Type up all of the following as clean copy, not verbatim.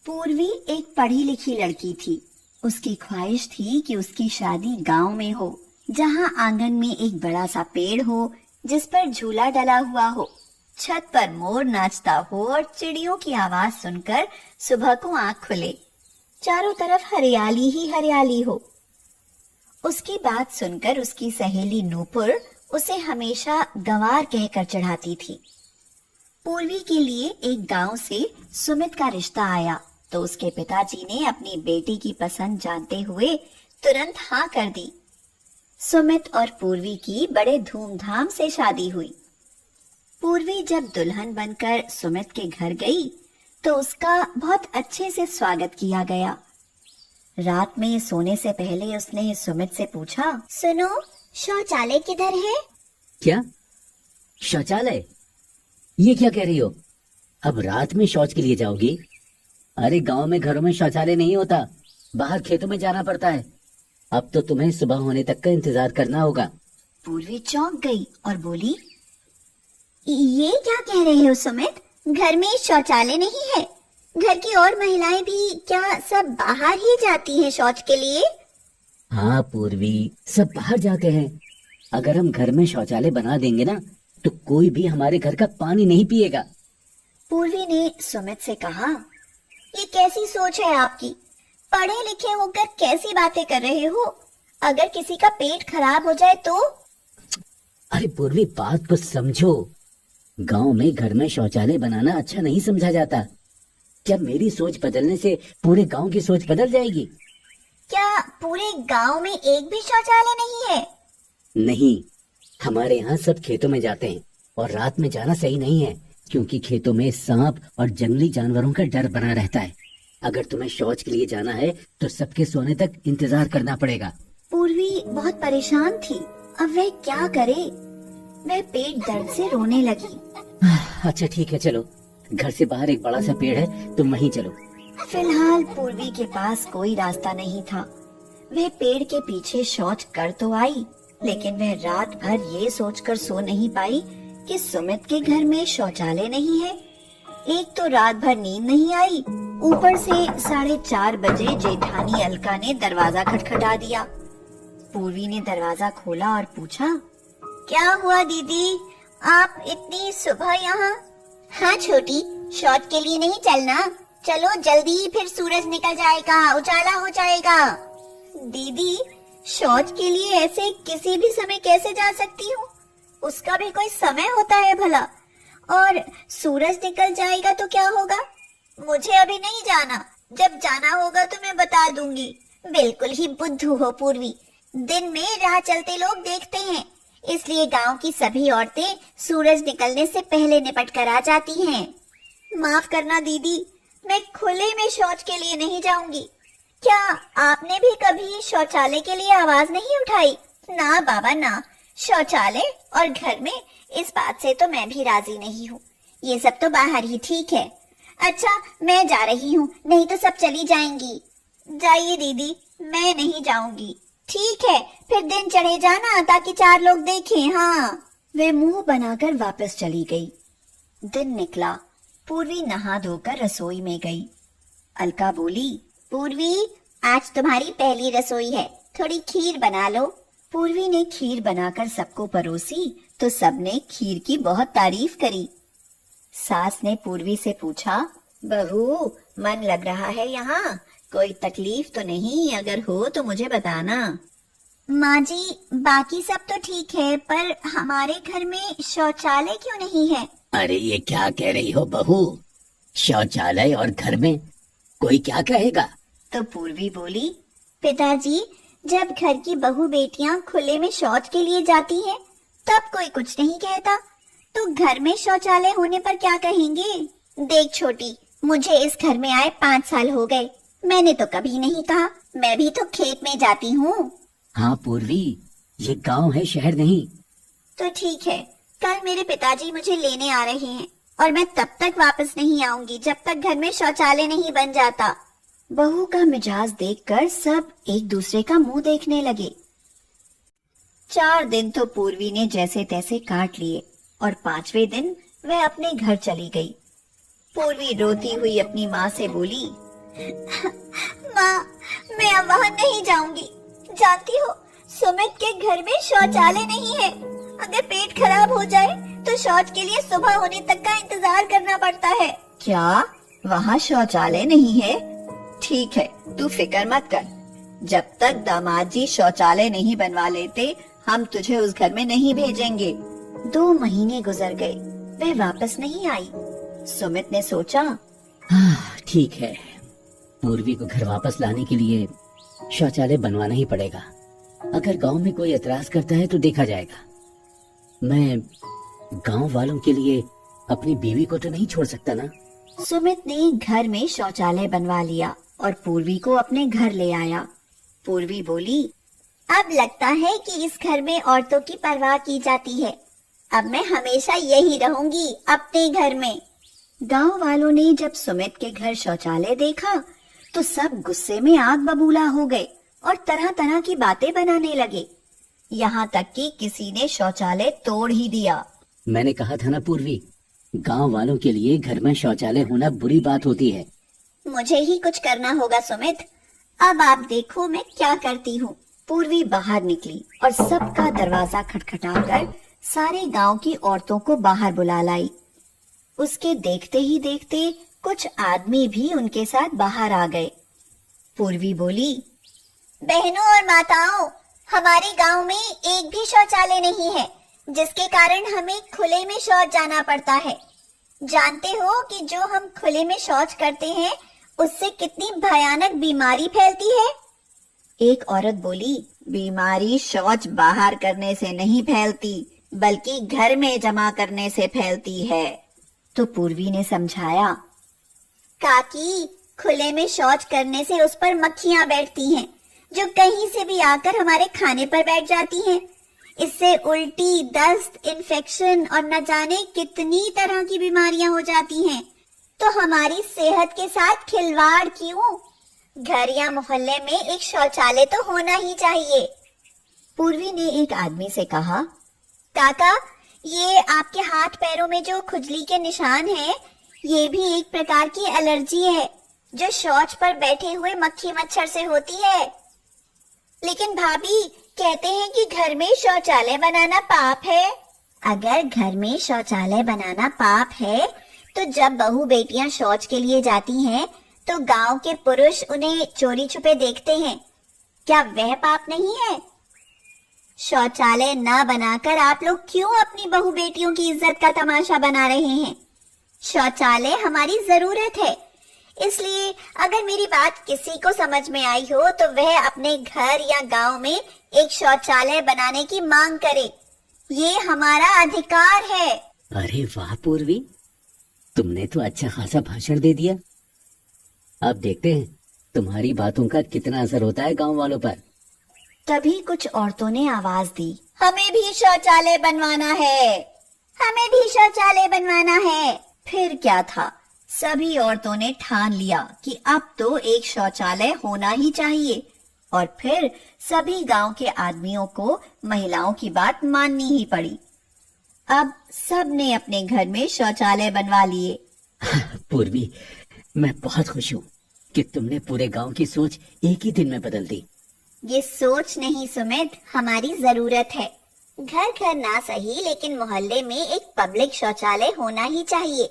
पूर्वी एक पढ़ी लिखी लड़की थी। उसकी ख्वाहिश थी कि उसकी शादी गांव में हो, जहां आंगन में एक बड़ा सा पेड़ हो जिस पर झूला डला हुआ हो, छत पर मोर नाचता हो और चिड़ियों की आवाज सुनकर सुबह को आंख खुले, चारों तरफ हरियाली ही हरियाली हो। उसकी बात सुनकर उसकी सहेली नूपुर उसे हमेशा गंवार कहकर चढ़ाती थी। पूर्वी के लिए एक गांव से सुमित का रिश्ता आया तो उसके पिताजी ने अपनी बेटी की पसंद जानते हुए तुरंत हाँ कर दी। सुमित और पूर्वी की बड़े धूमधाम से शादी हुई। पूर्वी जब दुल्हन बनकर सुमित के घर गई तो उसका बहुत अच्छे से स्वागत किया गया। रात में सोने से पहले उसने सुमित से पूछा, सुनो, शौचालय किधर है? क्या? शौचालय? ये क्या कह रही हो? अब रात में शौच के लिए जाओगी? अरे गांव में घरों में शौचालय नहीं होता, बाहर खेतों में जाना पड़ता है। अब तो तुम्हें सुबह होने तक का इंतजार करना होगा। पूर्वी चौंक गई और बोली, ये क्या कह रहे हो सुमित? घर में शौचालय नहीं है? घर की और महिलाएं भी क्या सब बाहर ही जाती हैं शौच के लिए? हाँ पूर्वी, सब बाहर जाते हैं। अगर हम घर में शौचालय बना देंगे ना तो कोई भी हमारे घर का पानी नहीं पिएगा। पूर्वी ने सुमित से कहा, ये कैसी सोच है आपकी? पढ़े लिखे होकर कैसी बातें कर रहे हो? अगर किसी का पेट खराब हो जाए तो? अरे पूर्वी, बात को समझो। गांव में घर में शौचालय बनाना अच्छा नहीं समझा जाता। क्या मेरी सोच बदलने से पूरे गांव की सोच बदल जाएगी? क्या पूरे गांव में एक भी शौचालय नहीं है? नहीं, हमारे यहाँ सब खेतों में जाते हैं और रात में जाना सही नहीं है क्योंकि खेतों में सांप और जंगली जानवरों का डर बना रहता है। अगर तुम्हें शौच के लिए जाना है तो सबके सोने तक इंतजार करना पड़ेगा। पूर्वी बहुत परेशान थी। अब वह क्या करे? वह पेट दर्द से रोने लगी। अच्छा ठीक है, चलो, घर से बाहर एक बड़ा सा पेड़ है, तुम वहीं चलो। फिलहाल पूर्वी के पास कोई रास्ता नहीं था। वह पेड़ के पीछे शौच कर तो आई, लेकिन वह रात भर ये सोचकर सो नहीं पाई कि सुमित के घर में शौचालय नहीं है। एक तो रात भर नींद नहीं आई, ऊपर से 4:30 बजे जेठानी अलका ने दरवाजा खटखटा दिया। पूर्वी ने दरवाजा खोला और पूछा, क्या हुआ दीदी, आप इतनी सुबह यहाँ? हाँ छोटी, शौच के लिए नहीं चलना? चलो जल्दी, फिर सूरज निकल जाएगा, उजाला हो जाएगा। दीदी, शौच के लिए ऐसे किसी भी समय कैसे जा सकती हूँ? उसका भी कोई समय होता है भला? और सूरज निकल जाएगा तो क्या होगा? मुझे अभी नहीं जाना, जब जाना होगा तो मैं बता दूंगी। बिल्कुल ही बुद्धू हो पूर्वी। दिन में राह चलते लोग देखते हैं, इसलिए गांव की सभी औरतें सूरज निकलने से पहले निपट कर आ जाती हैं। माफ करना दीदी, मैं खुले में शौच के लिए नहीं जाऊंगी। क्या आपने भी कभी शौचालय के लिए आवाज नहीं उठाई? ना बाबा ना, शौचालय और घर में, इस बात से तो मैं भी राजी नहीं हूँ। ये सब तो बाहर ही ठीक है। अच्छा, मैं जा रही हूँ, नहीं तो सब चली जाएंगी। जाइए दीदी, मैं नहीं जाऊंगी। ठीक है, फिर दिन चढ़े जाना ताकि 4 लोग देखें। हाँ। वे मुंह बनाकर वापस चली गई। दिन निकला। पूर्वी नहा धोकर रसोई में गई। अलका बोली, पूर्वी, आज तुम्हारी पहली रसोई है, थोड़ी खीर बना लो। पूर्वी ने खीर बनाकर सबको परोसी तो सबने खीर की बहुत तारीफ करी। सास ने पूर्वी से पूछा, बहू, मन लग रहा है यहाँ? कोई तकलीफ तो नहीं? अगर हो तो मुझे बताना। माँ जी, बाकी सब तो ठीक है, पर हमारे घर में शौचालय क्यों नहीं है? अरे ये क्या कह रही हो बहू? शौचालय और घर में कोई क्या कहेगा? तो पूर्वी बोली, पिताजी, जब घर की बहू बेटियां खुले में शौच के लिए जाती हैं, तब कोई कुछ नहीं कहता, तो घर में शौचालय होने पर क्या कहेंगे? देख छोटी, मुझे इस घर में आए 5 साल हो गए, मैंने तो कभी नहीं कहा। मैं भी तो खेत में जाती हूँ। हाँ पूर्वी, ये गांव है, शहर नहीं। तो ठीक है, कल मेरे पिताजी मुझे लेने आ रहे हैं और मैं तब तक वापस नहीं आऊंगी जब तक घर में शौचालय नहीं बन जाता। बहू का मिजाज देखकर सब एक दूसरे का मुंह देखने लगे। 4 दिन तो पूर्वी ने जैसे तैसे काट लिए और 5वें दिन वह अपने घर चली गई। पूर्वी रोती हुई अपनी माँ से बोली, माँ, मैं अब वहाँ नहीं जाऊंगी। जानती हो, सुमित के घर में शौचालय नहीं है। अगर पेट खराब हो जाए तो शौच के लिए सुबह होने तक का इंतजार करना पड़ता है। क्या वहाँ शौचालय नहीं है? ठीक है, तू फिक्र मत कर। जब तक दामाद जी शौचालय नहीं बनवा लेते, हम तुझे उस घर में नहीं भेजेंगे। 2 महीने गुजर गए, वह वापस नहीं आई। सुमित ने सोचा, ठीक है, पूर्वी को घर वापस लाने के लिए शौचालय बनवाना ही पड़ेगा। अगर गांव में कोई एतराज करता है तो देखा जाएगा। मैं गांव वालों के लिए अपनी बीवी को तो नहीं छोड़ सकता ना। सुमित ने घर में शौचालय बनवा लिया और पूर्वी को अपने घर ले आया। पूर्वी बोली, अब लगता है कि इस घर में औरतों की परवाह की जाती है। अब मैं हमेशा यही रहूंगी, अपने घर में। गांव वालों ने जब सुमित के घर शौचालय देखा तो सब गुस्से में आग बबूला हो गए और तरह तरह की बातें बनाने लगे। यहाँ तक कि किसी ने शौचालय तोड़ ही दिया। मैंने कहा था ना पूर्वी, गांव वालों के लिए घर में शौचालय होना बुरी बात होती है। मुझे ही कुछ करना होगा सुमित। अब आप देखो मैं क्या करती हूँ। पूर्वी बाहर निकली और सबका दरवाजा खटखटाकर सारे गांव की औरतों को बाहर बुला लाई। उसके देखते ही देखते कुछ आदमी भी उनके साथ बाहर आ गए। पूर्वी बोली, बहनों और माताओं, हमारे गांव में एक भी शौचालय नहीं है, जिसके कारण हमें खुले में शौच जाना पड़ता है। जानते हो कि जो हम खुले में शौच करते हैं उससे कितनी भयानक बीमारी फैलती है? एक औरत बोली, बीमारी शौच बाहर करने से नहीं फैलती, बल्कि घर में जमा करने से फैलती है। तो पूर्वी ने समझाया, काकी, खुले में शौच करने से उस पर मक्खियां बैठती हैं, जो कहीं से भी आकर हमारे खाने पर बैठ जाती हैं। इससे उल्टी, दस्त, इन्फेक्शन और न जाने कितनी तरह की बीमारियां हो जाती हैं। तो हमारी सेहत के साथ खिलवाड़ क्यों? घर या मोहल्ले में एक शौचालय तो होना ही चाहिए। पूर्वी ने एक आदमी से कहा, काका, ये आपके हाथ पैरों में जो खुजली के निशान हैं, ये भी एक प्रकार की एलर्जी है, जो शौच पर बैठे हुए मक्खी मच्छर से होती है। लेकिन भाभी, कहते हैं कि घर में शौचालय बनाना पाप है। अगर घर में शौचालय बनाना पाप है, तो जब बहू बेटियां शौच के लिए जाती हैं, तो गांव के पुरुष उन्हें चोरी छुपे देखते हैं। क्या वह पाप नहीं है? शौचालय न बनाकर आप लोग क्यों अपनी बहू बेटियों की इज्जत का तमाशा बना रहे हैं? शौचालय हमारी जरूरत है, इसलिए अगर मेरी बात किसी को समझ में आई हो तो वह अपने घर या गांव में एक शौचालय बनाने की मांग करे। ये हमारा अधिकार है। अरे वाह पूर्वी, तुमने तो अच्छा खासा भाषण दे दिया। अब देखते हैं तुम्हारी बातों का कितना असर होता है गांव वालों पर। तभी कुछ औरतों ने आवाज दी, हमें भी शौचालय बनवाना है, हमें भी शौचालय बनवाना है। फिर क्या था, सभी औरतों ने ठान लिया कि अब तो एक शौचालय होना ही चाहिए, और फिर सभी गांव के आदमियों को महिलाओं की बात माननी ही पड़ी। अब सब ने अपने घर में शौचालय बनवा लिए। पूर्वी, मैं बहुत खुश हूँ कि तुमने पूरे गांव की सोच एक ही दिन में बदल दी। ये सोच नहीं सुमित, हमारी जरूरत है। घर घर ना सही, लेकिन मोहल्ले में एक पब्लिक शौचालय होना ही चाहिए।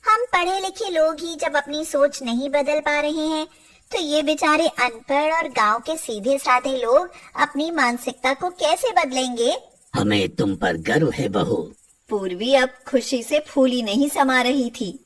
हम पढ़े लिखे लोग ही जब अपनी सोच नहीं बदल पा रहे हैं, तो ये बेचारे अनपढ़ और गांव के सीधे साधे लोग अपनी मानसिकता को कैसे बदलेंगे? हमें तुम पर गर्व है बहू। पूर्वी अब खुशी से फूली नहीं समा रही थी।